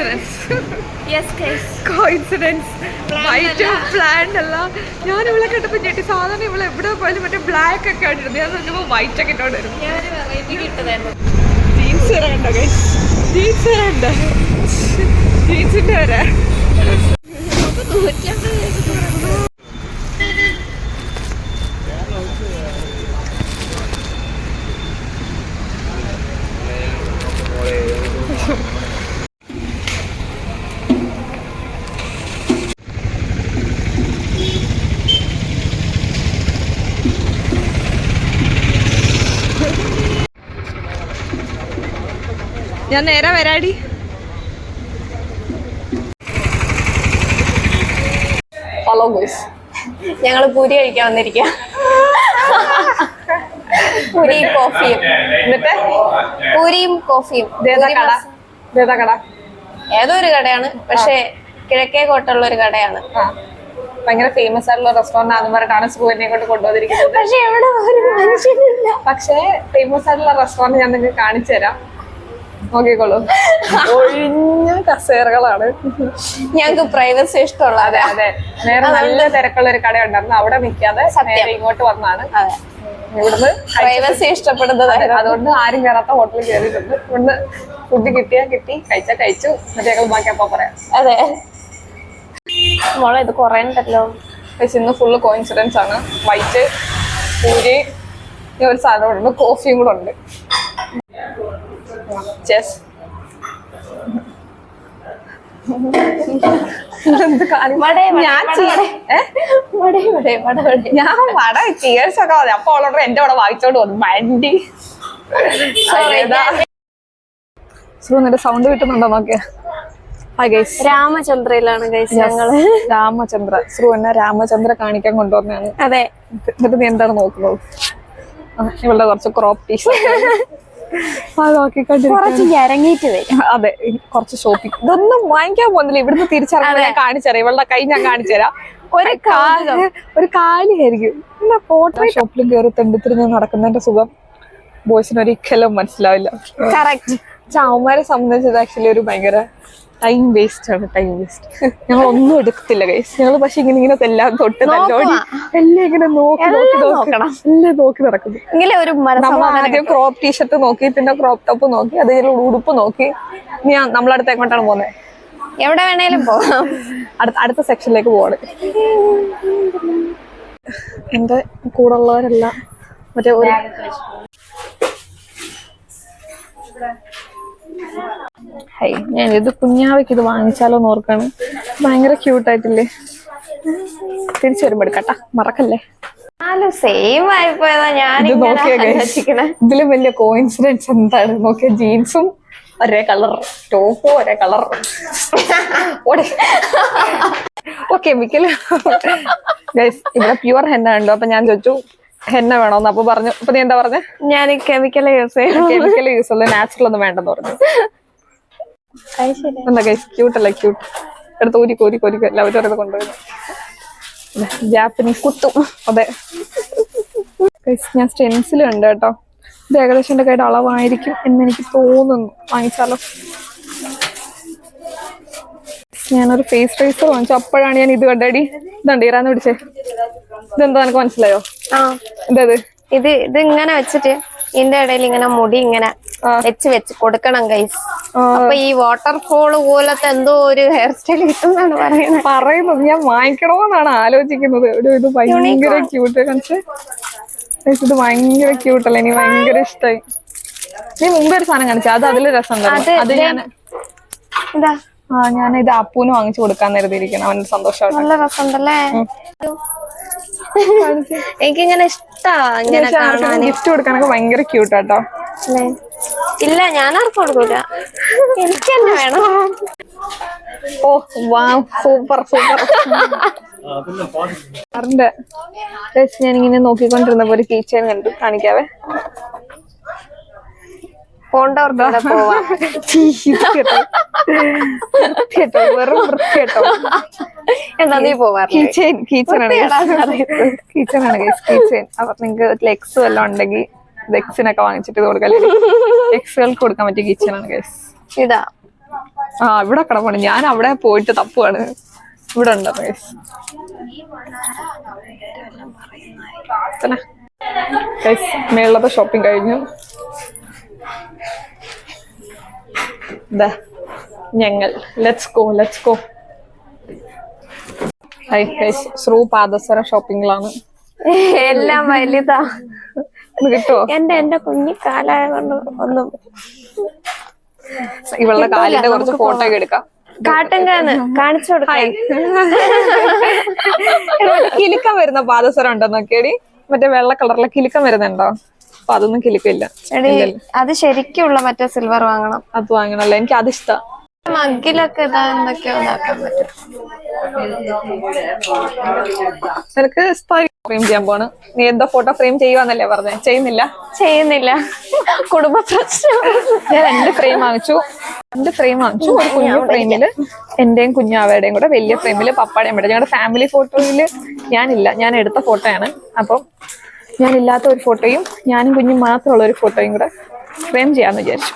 ഞാൻ ഇവിടെ കേട്ടപ്പോ ഞെട്ടി. സാധാരണ ഇവിടെ എവിടെ പോയാലും മറ്റേ ബ്ലാക്ക് ഒക്കെ ആയിട്ടിരുന്നു. ഞാൻ നോക്കുമ്പോ വൈറ്റ് ഒക്കെ ഇട്ടോണ്ട് വരും. ജീൻസ് വരാണ്ടോ ജീൻസ് വരാണ്ട ജീൻസിന്റെ വരാ ഞാൻ നേരെ വരാടി. ഹലോ ഗോയ്സ്, ഞങ്ങള് പൂരി കഴിക്കാൻ വന്നിരിക്കുക. പൂരിയും കോഫിയും. എന്നിട്ട് പൂരിയും കോഫിയും. കട ഏതോ ഒരു കടയാണ്, പക്ഷെ കിഴക്കേ കോട്ടുള്ള ഒരു കടയാണ്. ഭയങ്കര ഫേമസ് ആയിട്ടുള്ള റെസ്റ്റോറന്റ് ആണെന്ന് പറഞ്ഞിട്ടാണ് സ്കൂളിനെ കൊണ്ട് കൊണ്ടുവന്നിരിക്കുന്നത്. പക്ഷെ എവിടെ ഒരു മനുഷ്യനില്ല. പക്ഷേ ഫേമസ് ആയിട്ടുള്ള റെസ്റ്റോറന്റ് ഞാൻ നിങ്ങൾക്ക് കാണിച്ചു തരാം, നോക്കിക്കോളൂ. ഒഴിഞ്ഞ കസേരകളാണ്. ഞങ്ങക്ക് പ്രൈവസി ഇഷ്ടമുള്ള. അതെ അതെ, നേരെ നല്ല തിരക്കുള്ള ഒരു കട ഉണ്ടായിരുന്നു, അവിടെ നിൽക്കാതെ നേരെ ഇങ്ങോട്ട് വന്നാണ്. ഇവിടുന്ന് പ്രൈവസി ഇഷ്ടപ്പെടുന്നത്. അതുകൊണ്ട് ആരും കയറാത്ത ഹോട്ടലിൽ കയറിയിട്ടുണ്ട്. ഇവിടുന്ന് ഫുഡ് കിട്ടിയാ കിട്ടി, കഴിച്ചാ കഴിച്ചു, എന്നിട്ട് ഞങ്ങൾ ബാക്കി അപ്പൊ പറയാം. അതെ മോളെ, ഇത് കൊറേ ഉണ്ടല്ലോ. പക്ഷെ ഇന്ന് ഫുള്ള് കോയിൻസിഡൻസ് ആണ്. വൈറ്റ് പൂരി ഒരു സാധനം ഉണ്ട്, കോഫിയും കൂടെ ഉണ്ട്. ചെസ് ഞാൻ വട ടീയേഴ്സ് ഒക്കെ മതി. അപ്പൊ അവളോട് എന്റെ അവിടെ വായിച്ചോണ്ട് വന്നു വണ്ടി. എന്നിട്ട് സൗണ്ട് കിട്ടുന്നുണ്ടോ നോക്കിയാ. രാമചന്ദ്രയിലാണ് ഞങ്ങള്. രാമചന്ദ്ര ശ്രു എന്നെ രാമചന്ദ്ര കാണിക്കാൻ കൊണ്ടുവന്നാണ്. അതെ. എന്നിട്ട് നീ എന്താണ് നോക്കുന്നത്? ഇവളുടെ കുറച്ച് ക്രോപ്പ് ടീഷർട്ട് ഇറങ്ങിയിട്ട് വരും. അതെ, കുറച്ച് ഷോപ്പിംഗ്. ഇതൊന്നും വാങ്ങിക്കാൻ പോകുന്നില്ല, ഇവിടുന്ന് തിരിച്ചറിയാൻ ഞാൻ കാണിച്ചുതരാം. ഇവളുടെ കൈ ഞാൻ കാണിച്ചുതരാം. ഒരു കാലിയായിരിക്കും. ഫോട്ടോ ഷോപ്പിലും കയറി തെണ്ടിത്തിരിഞ്ഞ് നടക്കുന്നതിന്റെ സുഖം ബോയ്സിന് ഒരിക്കലും മനസ്സിലാവില്ല. കറക്റ്റ്. അവന്മാരെ സംബന്ധിച്ചത് ആക്ച്വലി ഒരു ഭയങ്കര ടൈം വേസ്റ്റ് ആണ്. Time waste. ഞങ്ങൾ ഒന്നും എടുക്കത്തില്ല ഗൈസ്. ഞങ്ങൾ പക്ഷെ ഇങ്ങനെ എല്ലാം തൊട്ട് നല്ലോടി എല്ലാം ഇങ്ങനെ നോക്കി നടക്കുന്നു. നമ്മൾ ആദ്യം ക്രോപ്പ് ടീഷർട്ട് നോക്കി, പിന്നെ ക്രോപ്പ് ടോപ്പ് നോക്കി, അത് ഉടുപ്പ് നോക്കി. ഞാൻ നമ്മളടുത്ത് എങ്ങോട്ടാണ് പോകുന്നത്? എവിടെ വേണേലും പോകാം. അടുത്ത സെക്ഷനിലേക്ക് പോവാണ്. എന്റെ കൂടെ ഉള്ളവരെല്ലാം മറ്റേ ഒരു ഞാനിത് കുഞ്ഞാവയ്ക്ക് ഇത് വാങ്ങിച്ചാലോ നോർക്കാണ്. ഭയങ്കര ക്യൂട്ടായിട്ടില്ലേ? തിരിച്ചു വരുമ്പോ എടുക്കട്ടാ, മറക്കല്ലേ. സെയിം ആയിപ്പോയതാ. ഞാൻ ഇതിലും വലിയ കോയിൻസിഡൻസ് എന്താണ് നോക്കിയ? ജീൻസും ഒരേ കളർ, ടോപ്പും ഒരേ കളർ. കെമിക്കൽ. ഇവിടെ പ്യുവർ ഹെന്ന ഉണ്ടോ? അപ്പൊ ഞാൻ ചോദിച്ചു ഹെന്ന വേണോന്ന്. അപ്പൊ പറഞ്ഞു, അപ്പൊ നീ എന്താ പറഞ്ഞ? ഞാൻ കെമിക്കൽ യൂസ് ചെയ്യും. കെമിക്കൽ യൂസ് ചെയ്യുന്നത് നാച്ചുറൽ ഒന്നും വേണ്ടെന്ന് പറഞ്ഞു. എന്താ ഗൈസ്, ക്യൂട്ടല്ലേ? ക്യൂട്ട്. എടുത്ത് കോരി എല്ലാവരും കൊണ്ടുപോയി ജാപ്പനീസ് കുത്തും. അതെ ഗൈസ്, ഞാൻ സ്റ്റെൻസിൽ ഉണ്ട് കേട്ടോ. ഇത് ഏകദേശം എന്റെ കയ്യുടെ അളവായിരിക്കും എന്ന് എനിക്ക് തോന്നുന്നു. വാങ്ങിച്ചാലോ? ഞാനൊരു ഫേസ് റൈസർ വാങ്ങിച്ചു. അപ്പോഴാണ് ഞാൻ ഇത് കണ്ടടി. ഇതുണ്ട്, ഇറാന്ന് പിടിച്ചേ. ഇതെന്താ എനിക്ക് മനസ്സിലായോ? എന്തത്? ഇത് ഇങ്ങനെ വെച്ചിട്ട് ഇതിന്റെ ഇടയിൽ ഇങ്ങനെ മുടി ഇങ്ങനെ വെച്ച് കൊടുക്കണം ഗൈസ്. അപ്പൊ ഈ വാട്ടർഫോള് പോലത്തെ എന്തോ ഒരു ഹെയർ സ്റ്റൈൽ കിട്ടുന്നാണ് പറയുന്നത്. ഞാൻ വാങ്ങിക്കണോന്നാണ് ആലോചിക്കുന്നത്. ഇത് ഭയങ്കര ക്യൂട്ട്. ഇത് ഭയങ്കര ക്യൂട്ടല്ലേ? എനിക്ക് ഭയങ്കര ഇഷ്ടമായി. നീ മുമ്പേ ഒരു സാധനം കാണിച്ചു, അത് അതില് രസം. അത് ഞാൻ ഇത് അപ്പൂന് വാങ്ങിച്ചു കൊടുക്കാൻ കരുതിയിരിക്കണം. അവന്റെ സന്തോഷമായിട്ട്. നല്ല രസമുണ്ടല്ലേ? എനിക്കിങ്ങനെ ഇഷ്ടമാണ്. ഗിഫ്റ്റ് കൊടുക്കാനൊക്കെ ഭയങ്കര ക്യൂട്ടാട്ടോ. ഇല്ല, ഞാൻ ആർക്കും കൊടുക്കൂല, എനിക്ക് തന്നെ വേണം. ഓ വാ, സൂപ്പർ സൂപ്പർ. ഞാനിങ്ങനെ നോക്കിക്കൊണ്ടിരുന്നപ്പോ ഒരു കീച്ചെയിൻ കണ്ടു, കാണിക്കാവേ. വെറും വൃത്തികേട്ടോ. എന്താ നീ പോവാ? കീച്ചനാണ്. അപ്പൊ നിങ്ങക്ക് ലെഗ്സ് വല്ലതും ഉണ്ടെങ്കിൽ ലെഗ്സിനൊക്കെ വാങ്ങിച്ചിട്ട് കൊടുക്കാം. ലെഗ്സുകൾക്ക് കൊടുക്കാൻ പറ്റിയ കീച്ചനാണ് ഗൈസ്. ഇതാ ആ ഇവിടെ കിടപ്പാണ്, ഞാൻ അവിടെ പോയിട്ട് തപ്പുവാണ്. ഇവിടെ ഉണ്ടോ ഗൈസ്? മേളത്തെ ഷോപ്പിംഗ് കഴിഞ്ഞു. ഞങ്ങൾ ലെറ്റ്സ് ഗോ. ശ്രീ പാദസര ഷോപ്പിംഗിലാണ്. എല്ലാം വലുതാ. കിട്ടുമോ? എന്റെ കുഞ്ഞിക്കാലായ കൊണ്ട് ഒന്നും. ഇവളുടെ കാലിന്റെ കുറച്ച് ഫോട്ടോ ഒക്കെ എടുക്കാം. കാട്ടുംകാന്ന് കാണിച്ചു കൊടുക്കായി. കിലുക്കം വരുന്ന പാദസരം ഉണ്ടോ നോക്കിയടി? മറ്റേ വെള്ള കളറിലെ കിലുക്കം വരുന്നുണ്ടോ? അപ്പൊ അതൊന്നും കിലുക്കില്ല. അത് ശരിക്കുള്ള മറ്റേ സിൽവർ വാങ്ങണം. അത് വാങ്ങണല്ലോ, എനിക്ക് അത് ഇഷ്ടം. മഗ്ഗിലൊക്കെ ഇതാ എന്തൊക്കെയോ ഇതാക്കാൻ പറ്റും. നിനക്ക് ഫ്രെയിം ചെയ്യാൻ പോണ്. നീ എന്താ ഫോട്ടോ ഫ്രെയിം ചെയ്യുവാന്നല്ലേ പറഞ്ഞേ? ചെയ്യുന്നില്ല. കുടുംബ പ്രശ്നം. ഞാൻ 2 ഫ്രെയിം വാങ്ങിച്ചു. ഒരു കുഞ്ഞു ഫ്രെയിമില് എന്റെയും കുഞ്ഞാവയുടെയും കൂടെ, വലിയ ഫ്രെയിമില് പപ്പാടേയും ഇവിടെ. ഞങ്ങളുടെ ഫാമിലി ഫോട്ടോയില് ഞാനില്ല, ഞാൻ എടുത്ത ഫോട്ടോയാണ്. അപ്പം ഞാനില്ലാത്ത ഒരു ഫോട്ടോയും ഞാനും കുഞ്ഞും മാത്രമുള്ള ഒരു ഫോട്ടോയും കൂടെ ഫ്രെയിം ചെയ്യാന്ന് വിചാരിച്ചു.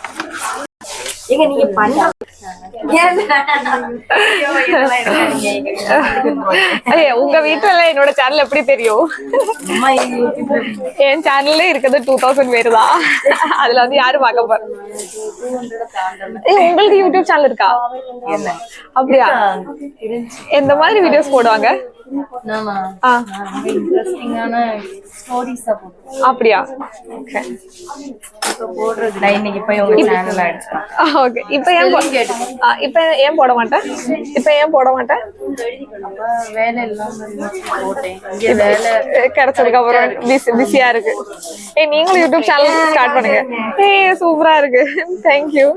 உங்க வீட்டுல என்னோட சேனல் எப்படி தெரியும்? என் சேனல்ல இருக்கிறது 2000 பேரு தான். அதுல வந்து யாரும் பார்க்க போற? உங்களுக்கு யூடியூப் சேனல் இருக்கா? அப்படியா? எந்த மாதிரி வீடியோஸ் போடுவாங்க? அப்படியா? இப்ப ஏன் போட மாட்டேன்? கிடைச்சதுக்கு அப்புறம் பிஸியா இருக்கு. நீங்களும் யூடியூப் சேனல் ஸ்டார்ட் பண்ணுங்க. சூப்பரா இருக்கு. தேங்க்யூ.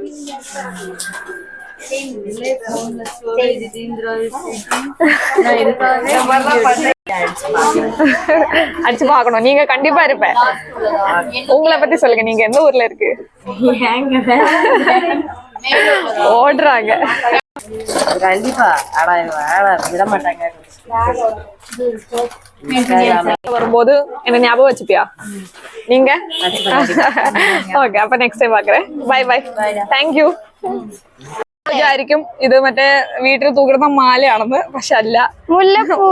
அடிச்சு பாக்கணும். நீங்க கண்டிப்பா இருப்ப. உங்களை பத்தி சொல்லுங்க, நீங்க எந்த ஊர்ல இருக்கு? ஓடுறாங்க கண்டிப்பா. விட மாட்டாங்க. வரும்போது என்ன ஞாபகம் வச்சுப்பியா நீங்க? ഓക്കെ, അപ്പൊ നെക്സ്റ്റ് ടൈം പാക്കറേ. ബൈ. Thank you. വിചാരിക്കും ഇത് മറ്റേ വീട്ടിൽ തൂക്കിടുന്ന മാലയാണെന്ന്, പക്ഷെ അല്ല, മുല്ലപ്പൂ.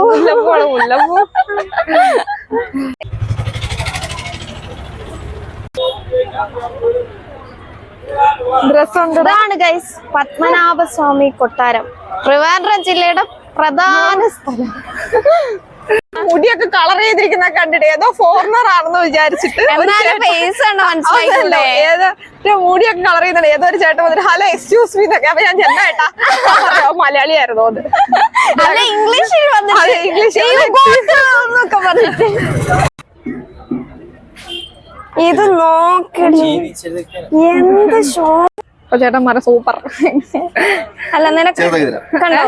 ഇതാണ് ഗൈസ് പത്മനാഭസ്വാമി കൊട്ടാരം, ട്രിവാൻഡ്രം ജില്ലയുടെ പ്രധാന സ്ഥലം. മുടിയൊക്കെ കളർ ചെയ്തിരിക്കുന്ന കണ്ടിട്ട് ഏതോ ഫോറിനർ ആണെന്ന് വിചാരിച്ചിട്ട് മുടിയൊക്കെ കളർ ചെയ്യുന്നുണ്ട്. ഏതോ ഒരു ചേട്ടൻ വന്നിട്ട് ഹലോ എക്സ്ക്യൂസ് മീ എന്നൊക്കെ. അപ്പൊ ഞാൻ ചേട്ടാ മലയാളിയായിരുന്നു അത്. ഇംഗ്ലീഷിൽ പറഞ്ഞിട്ട് ഇത് നോക്കണേ എന്ത് ഷോ. ചേട്ടന്മാരെ സൂപ്പർ. അല്ല നിനക്ക് കണ്ടോ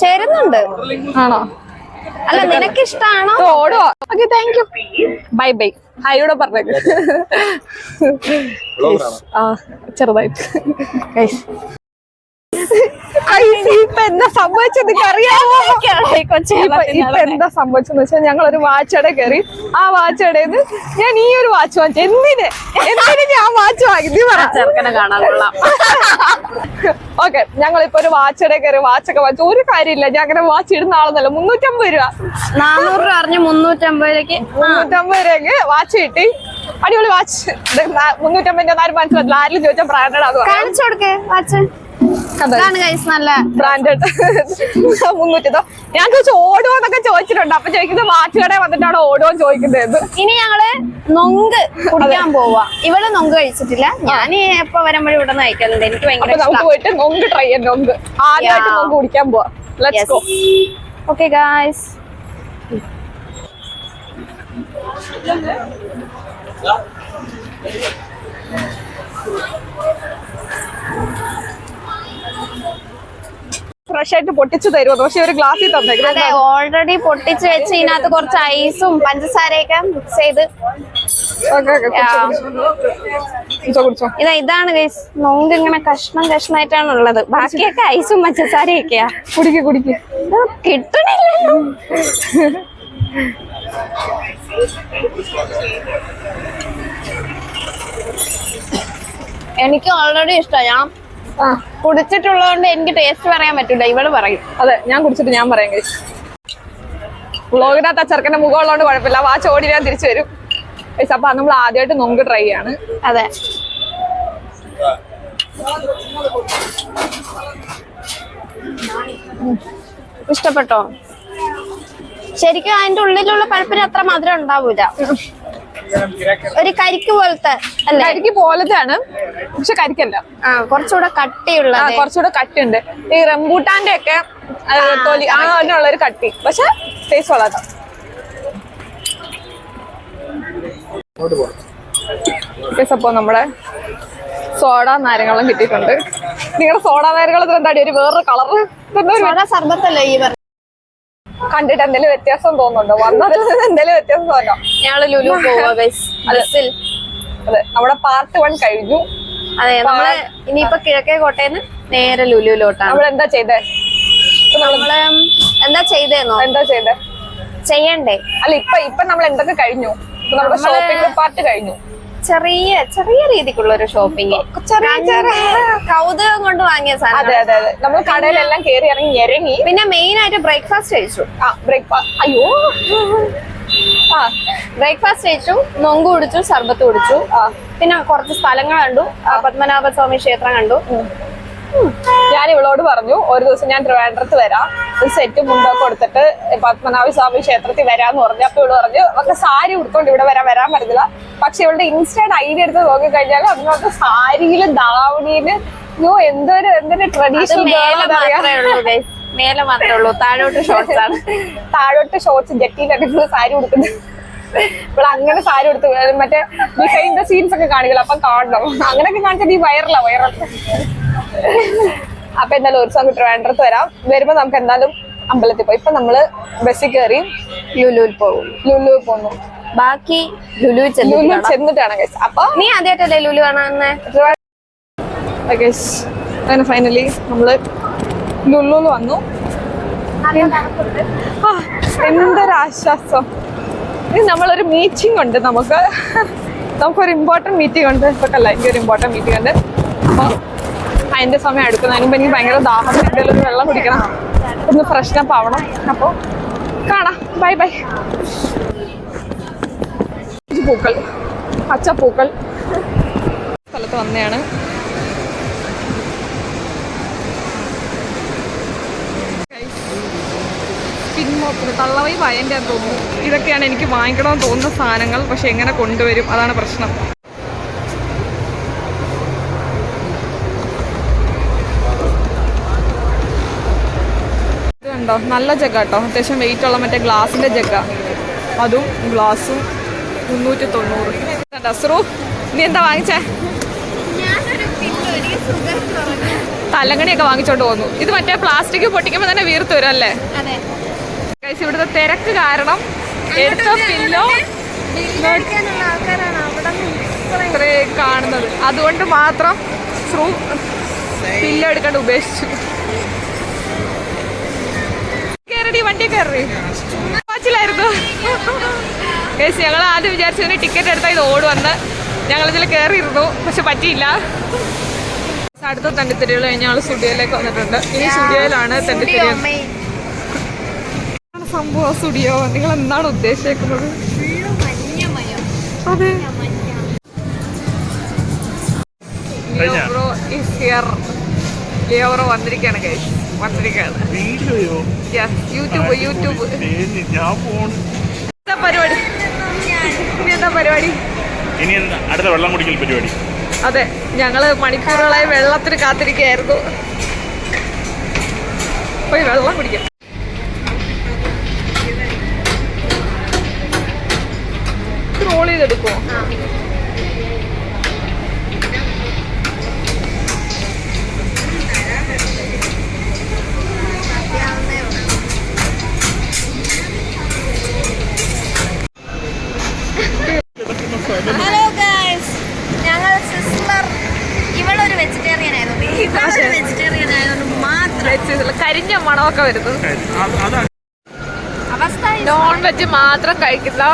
ചേരുന്നുണ്ട്? ആണോ? അല്ല നിനക്ക് ഇഷ്ടാണോ? ഓടുവോ? Okay, thank you. ബൈ. ഹായിയോടെ പറഞ്ഞേക്ക്. ചെറുതായിട്ട് ഇപ്പൊ എന്താ സംഭവിച്ചത് അറിയാമോ? ഇപ്പൊ എന്താ സംഭവിച്ചെന്ന് വെച്ചാൽ ഞങ്ങളൊരു വാച്ചട കയറി. ആ വാച്ചടേന്ന് ഞാൻ ഈ ഒരു വാച്ച് വാങ്ങിച്ചു. എന്തിന് ഞാൻ വാച്ച് വാങ്ങി? ചെറുക്കനെ കാണാൻ കൊള്ളാം. ഓക്കെ, ഞങ്ങളിപ്പോ ഒരു വാച്ചട കയറി വാച്ചൊക്കെ വാങ്ങിച്ചു. ഒരു കാര്യമില്ല, ഞാൻ അങ്ങനെ വാച്ച് ഇടുന്ന ആളൊന്നല്ല. 350 രൂപ. 400 രൂപ അറിഞ്ഞു 350 രൂപയ്ക്ക് വാച്ച് കിട്ടി. അടിപൊളി വാച്ച്. 350 ആരും മനസ്സിലായില്ല. ആരും ചോദിച്ചാൽ ബ്രാൻഡഡ് അത് കാണിച്ചു കൊടുക്കേ വാച്ച്. നല്ല ബ്രാൻഡഡ് 300. ഞാൻ ചോദിച്ചു ഓടുവോന്നൊക്കെ ചോദിച്ചിട്ടുണ്ട്. അപ്പൊ ചോദിക്കുന്നത് വാച്ച് കടയിൽ വന്നിട്ടാണ് ഓടുവോ ചോദിക്കുന്നത്. ഇനി ഞങ്ങള് നൊങ്ക് കുടിക്കാൻ പോവാ. ഇവള് നൊങ്ക് കഴിച്ചിട്ടില്ല. ഞാൻ എപ്പോ വരുമ്പോഴും ഇവിടെ നിന്ന് കഴിക്കലുണ്ട്. എനിക്ക് ഭയങ്കര നമുക്ക് പോയിട്ട് നൊങ്ക് ട്രൈ ചെയ്യാം. നൊങ്ക് ആദ്യമായിട്ട് നൊങ്ക് കുടിക്കാൻ പോവാ. Let's go. Okay guys. Fresh ആയിട്ട് പൊട്ടിച്ചു തരുമോ? പക്ഷെ ഒരു ഗ്ലാസ്സിൽ തന്നേക്കും. അതെ, ഓൾറെഡി പൊട്ടിച്ച് വെച്ച് ഇതിനകത്ത് കുറച്ച് ഐസും പഞ്ചസാരയൊക്കെ മിക്സ് ചെയ്ത്. ഇതാണ് ഗൈസ് നൊങ്ക്. ഇങ്ങനെ കഷ്ണമായിട്ടാണ് ഉള്ളത്. ബാക്കിയൊക്കെ ഐസും പഞ്ചസാരയൊക്കെയാ. കുടിക്ക്. കിട്ടണില്ലല്ലോ. എനിക്ക് ഓൾറെഡി ഇഷ്ടമാണ്. ഞാൻ കുടിച്ചിട്ടുള്ളതുകൊണ്ട് എനിക്ക് ടേസ്റ്റ് പറയാൻ പറ്റില്ല, ഇവള് പറയും. അതെ, ഞാൻ കുടിച്ചിട്ട് ഞാൻ പറയാം ഗൈസ്. വ്ളോഗിനകത്ത് ആ ചെറുക്കന്റെ മുഖം ഉള്ളതുകൊണ്ട് കുഴപ്പമില്ല, ആ ചോടി ഞാൻ തിരിച്ചു വരും ഗൈസ്. അപ്പൊ നമ്മൾ ആദ്യമായിട്ട് നൊങ്ക് ട്രൈ ചെയ്യാണ്. അതെ, ഇഷ്ടപ്പെട്ടോ? ശരിക്കും അതിന്റെ ഉള്ളിലുള്ള പഴുപ്പിന് അത്ര മധുരം ഉണ്ടാവൂല, ഒരു കരിക്ക് പോലത്തെ അല്ലേ? കരിക്ക് പോലത്തെയാണ്, പക്ഷെ കരിക്കല്ല. കുറച്ചുകൂടെ കട്ടിയുള്ള, കുറച്ചുകൂടെ കട്ടിയുണ്ട്. ഈ റംബൂട്ടാന്റെ ഒക്കെ തൊലി അതിനുള്ള ഒരു കട്ടി, പക്ഷെ ടേസ്റ്റ് കൊള്ളാത്ത. അപ്പൊ നമ്മുടെ സോഡ നാരങ്ങളും കിട്ടിയിട്ടുണ്ട്. നിങ്ങളുടെ സോഡ നാരങ്ങളത്തിൽ എന്താടി ഒരു വേറൊരു കളറ്? സർബത്തല്ലേ ഈ കണ്ടിട്ട് എന്തെങ്കിലും വ്യത്യാസം തോന്നുന്നുണ്ടോ? വന്നതിൽ നിന്ന് എന്തെങ്കിലും വ്യത്യാസം തോന്നാം. ഞങ്ങള് ലുലു പോവാ. അതെ, നമ്മുടെ പാർട്ട് 1 കഴിഞ്ഞു. അതെ, നമ്മള് ഇനിയിപ്പോ കിഴക്കേക്കോട്ടേന്ന് നേരെ ലുലുലോട്ടാണ്. നമ്മൾ എന്താ ചെയ്തേ? നമ്മള് എന്താ ചെയ്തേ ചെയ്യണ്ടേ? അല്ല, ഇപ്പൊ നമ്മൾ എന്തൊക്കെ കഴിഞ്ഞു? നമ്മുടെ ഷോപ്പിംഗ് പാർട്ട് കഴിഞ്ഞു. ചെറിയ ചെറിയ രീതിക്കുള്ള ഒരു ഷോപ്പിംഗ്, കൗതുകം കൊണ്ട് വാങ്ങിയ സാധനം. അതെ അതെ അതെ, നമ്മൾ കടയിലെല്ലാം കയറി ഇറങ്ങി. പിന്നെ മെയിൻ ആയിട്ട് ബ്രേക്ക്ഫാസ്റ്റ് കഴിച്ചു. അയ്യോ, ബ്രേക്ക്ഫാസ്റ്റ് കഴിച്ചു, നൊങ്ക് കുടിച്ചു, സർബത്ത് കുടിച്ചു. പിന്നെ കുറച്ച് സ്ഥലങ്ങൾ കണ്ടു, പത്മനാഭസ്വാമി ക്ഷേത്രം കണ്ടു. ഞാൻ ഇവളോട് പറഞ്ഞു ഒരു ദിവസം ഞാൻ ട്രിവാൻഡ്രത്ത് വരാം, ഒരു സെറ്റ് മുണ്ടൊക്കെ കൊടുത്തിട്ട് പത്മനാഭസ്വാമി ക്ഷേത്രത്തിൽ വരാന്ന് പറഞ്ഞു. അപ്പൊ ഇവള് പറഞ്ഞു ഒക്കെ സാരി ഉടുത്തോണ്ട് ഇവിടെ വരാൻ പറ്റില്ല. പക്ഷെ ഇവളുടെ ഇൻസ്റ്റന്റ് ഐഡിയ എടുത്ത് നോക്കി കഴിഞ്ഞാൽ അതിനകത്ത് സാരിയിലും ദാവണിയില് എന്തൊരു ട്രഡീഷണൽ മേലെ മാത്രമേ ഉള്ളൂ, താഴോട്ട് ഷോർട്സ് ആണ്. താഴോട്ട് ഷോർട്സ് ജെട്ടിയിലൊക്കെ സാരി ഉടുക്കുന്നത്. ഇവിടെ അങ്ങനെ സാരി ഉടുത്ത് മറ്റേ ബിഹൈൻഡ് ദ സീൻസ് ഒക്കെ കാണിക്കില്ല, അപ്പൊ കാണണം. അങ്ങനെയൊക്കെ കാണിച്ചാൽ ഈ വൈറൽ. അപ്പൊ എന്തായാലും ഒരു ദിവസം ട്രിവാൻഡ്രത്ത് വരുമ്പോ നമുക്ക് എന്തായാലും അമ്പലത്തിൽ പോയി. ഇപ്പൊ നമ്മള് ബസ്സിൽ കയറി ലുലുവിൽ പോകുന്നു. ബാക്കി ലുലു ചെന്നിട്ടാണ് ഗൈസ്. അപ്പൊ നീ ആദ്യമായിട്ടല്ലേ ലുലു കാണാൻ? അങ്ങനെ ഫൈനലി നമ്മള് ലുലുവിൽ വന്നു. എന്തൊരാശ്വാസം. ഇത് നമ്മളൊരു മീറ്റിംഗ് ഉണ്ട്, നമുക്കൊരു ഇമ്പോർട്ടൻറ്റ് മീറ്റിംഗ് ഉണ്ട്. ഇപ്പൊക്കല്ല, എനിക്കൊരു ഇമ്പോർട്ടൻറ്റ് മീറ്റിംഗ് ഉണ്ട്. അപ്പൊ അതിന്റെ സമയം എടുക്കുന്നതിന് മുമ്പ് എനിക്ക് ഭയങ്കര ദാഹം, എന്തെങ്കിലും ഒരു വെള്ളം കുടിക്കണം, ഒന്ന് ഫ്രഷ്നപ്പ് ആവണം. അപ്പോൾ കാണാം, ബൈ ബൈ. പൂക്കൾ, പച്ചപ്പൂക്കൾ സ്ഥലത്ത് വന്നെയാണ്. പിൻമോക്ക് തള്ളവൈ വയൻ്റെ തോന്നുന്നു. ഇതൊക്കെയാണ് എനിക്ക് വാങ്ങിക്കണമെന്ന് തോന്നുന്ന സാധനങ്ങൾ. പക്ഷെ എങ്ങനെ കൊണ്ടുവരും, അതാണ് പ്രശ്നം. ഇത് കണ്ടോ, നല്ല ജഗ്ഗ കേട്ടോ, അത്യാവശ്യം വെയിറ്റ് ഉള്ള മറ്റേ ഗ്ലാസിന്റെ ജഗ്ഗ. അതും ഗ്ലാസും 390. ഡസ്റു, നീ എന്താ വാങ്ങിച്ചേ? തലങ്ങണിയൊക്കെ വാങ്ങിച്ചോണ്ട് പോന്നു. ഇത് മറ്റേ പ്ലാസ്റ്റിക് പൊട്ടിക്കുമ്പോൾ തന്നെ വീർത്ത് വരും അല്ലേ? ഗൈസ്, ഇവിടുത്തെ തിരക്ക് കാരണം എടുത്ത പില്ലോ കാണുന്നത്, അതുകൊണ്ട് മാത്രം പില്ലോ എടുക്കാണ്ട് ഉപേക്ഷിച്ചു. കയറി വണ്ടി കയറി വാച്ചിലായിരുന്നു ഗൈസ്. ഞങ്ങൾ ആദ്യം വിചാരിച്ചതിന് ടിക്കറ്റ് എടുത്താൽ ഇത് ഓടുവന്ന് ഞങ്ങളിതിൽ കയറിയിരുന്നു, പക്ഷെ പറ്റിയില്ല. അടുത്ത തെണ്ടിത്തിരികൾ കഴിഞ്ഞ ഞങ്ങൾ സ്റ്റുഡിയോയിലേക്ക് വന്നിട്ടുണ്ട്. ഈ സ്റ്റുഡിയോയിലാണ് തെണ്ടിത്തിരി സംഭവം. സ്റ്റുഡിയോ നിങ്ങൾ എന്താണ് ഉദ്ദേശിക്കുന്നത്? അതെ, ലിയോബ്രോ വന്നിരിക്കുകയാണ് ഗൈസ്, വന്നിരിക്കുകയാണ്. യൂട്യൂബ് എന്താ പരിപാടി? ഇനി എന്താ പരിപാടി? ഇനി അടുത്ത വെള്ളം കുടിക്കൽ പരിപാടി. അതെ, ഞങ്ങള് മണിക്കൂറുകളായി വെള്ളത്തിന് കാത്തിരിക്കുകയായിരുന്നു. പോയി വെള്ളം കുടിക്കാം. റോൾ ചെയ്തെടുക്കുമോ? ഹലോ ഗൈസ്, ഞങ്ങൾ സിസ്റ്റർ ഇവളൊരു വെജിറ്റേറിയൻ ആയതുകൊണ്ട് മാത്രം കരിഞ്ഞ മണമൊക്കെ വരുന്നത്. അവസ്ഥ നോൺ വെജ് മാത്രം കഴിക്കുന്ന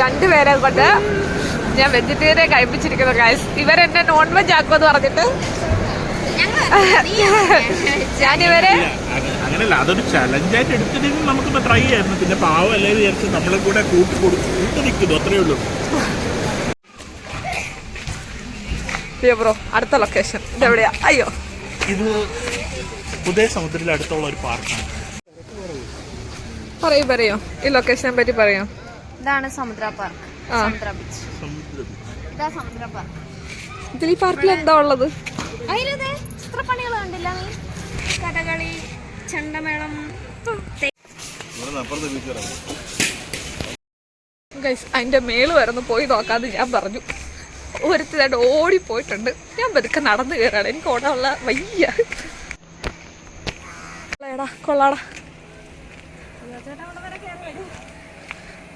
രണ്ടുപേരെ കൊണ്ട് ഞാൻ വെജിറ്റേറിയൻ കഴിപ്പിച്ചിരിക്കുന്നു ഗൈസ്. ഇവരെന്നെ നോൺ വെജ് ആക്കുമെന്ന് പറഞ്ഞിട്ട് ഞാനിവരെ അങ്ങനെയല്ല, അതൊരു ചലഞ്ചായിട്ട് എടുത്തില്ലെങ്കിൽ നമുക്കിപ്പോ ട്രൈ ചെയ്യായിരുന്നു. പിന്നെ പാവല്ലേ വിചാരിച്ച് നമ്മളെ കൂടെ കൂട്ട് നിൽക്കുന്നു, അത്രേ ഉള്ളൂ. ബ്രോ അടുത്ത ലൊക്കേഷൻ ഇതെവിടെയാ? അയ്യോ, ഇത് ഉദയ സമുദ്രത്തിൽ അടുത്തുള്ള ഒരു പാർക്കാണ്. പറയോ ഈ ലൊക്കേഷനെ പറ്റി പറയോ? ഇതാണ് സമുദ്ര പാർക്ക്, സമുദ്ര ബീച്ച്. ഇതാ സമുദ്ര പാർക്ക്. ഇതിൽ ഈ പാർക്കിൽ എന്താ ഉള്ളത്? അതിലതെ ചിത്രപ്പണികൾ കണ്ടില്ല നീ? കഥകളി, ചെണ്ടമേളം. ഗൈസ് അതിന്റെ മേള് വരുന്നു, പോയി നോക്കാന്ന് ഞാൻ പറഞ്ഞു. ഒരുത്തരായിട്ട് ഓടിപ്പോയിട്ടുണ്ട്. ഞാൻ പതുക്കെ നടന്നു കയറാണ്, എനിക്ക് ഓടാനുള്ള വയ്യ. കൊള്ളാടാ.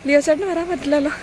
ലിയോ ചേട്ടന് വരാൻ പറ്റില്ലല്ലോ.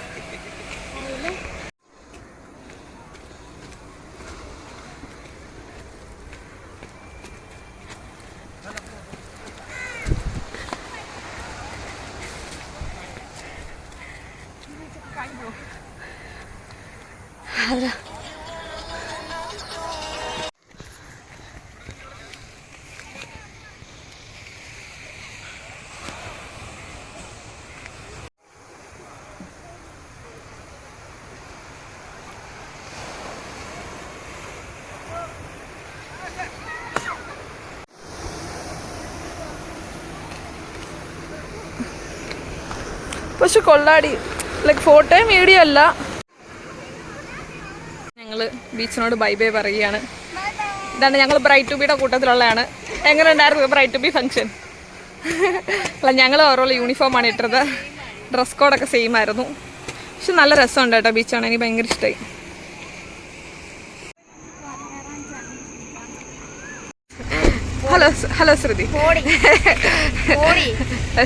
പക്ഷെ കൊള്ളാടി, ലൈക്ക് ഫോട്ടോയും വീഡിയോ അല്ല. ഞങ്ങള് ബീച്ചിനോട് ബൈ ബൈ പറയുകയാണ്. ഇതാണ് ഞങ്ങൾ ബ്രൈറ്റ് ടു ബിയുടെ കൂട്ടത്തിലുള്ളതാണ്. എങ്ങനെ ഉണ്ടായിരുന്നു ബ്രൈറ്റ് ടു ബി ഫംഗ്ഷൻ? അല്ല, ഞങ്ങൾ ഓവറോൾ യൂണിഫോമാണ് ഇട്ടത്. ഡ്രസ് കോഡൊക്കെ സെയിം ആയിരുന്നു. പക്ഷെ നല്ല രസമുണ്ട് കേട്ടോ ബീച്ചാണ്, എനിക്ക് ഭയങ്കര ഇഷ്ടമായി. ഹലോ ശ്രുതി.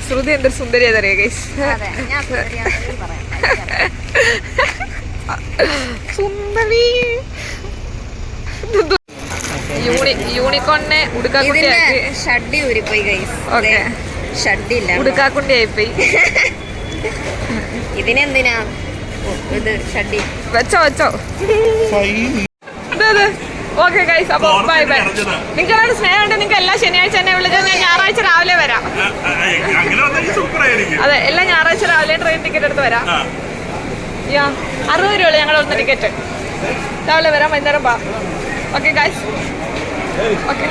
ശ്രുതി എന്തൊരു സുന്ദരിയതറിയ ഗൈസ്. സുന്ദരി യൂണിക്കോണിനെ ഉടുക്കാക്കുണ്ടിയാക്കി. ഷഡ്ഡി ഊരിപ്പോയി ഗൈസ്. ഓക്കെ, ഷഡ്ഡില്ല, ഉടുക്കാക്കുണ്ടിയായിപ്പോയി. ഇതിനെന്തിനാ ഇത് ഷഡ്ഡി? വെച്ചോ. അതെ. ഓക്കെ ഗൈസ്, അപ്പോൾ ബൈ ബൈ. നിങ്ങളോട് സ്നേഹമുണ്ട്, നിങ്ങൾക്ക് എല്ലാ ശനിയാഴ്ച തന്നെ വിളിച്ചാൽ ഞാൻ ഞായറാഴ്ച രാവിലെ വരാം. അതെ, എല്ലാ ഞായറാഴ്ച രാവിലെ ട്രെയിൻ ടിക്കറ്റ് എടുത്ത് വരാം. 60 രൂപ ഞങ്ങളുടെ ഒന്ന് ടിക്കറ്റ്. രാവിലെ വരാം, വൈകുന്നേരം പോവാം. Okay guys. ഓക്കെ.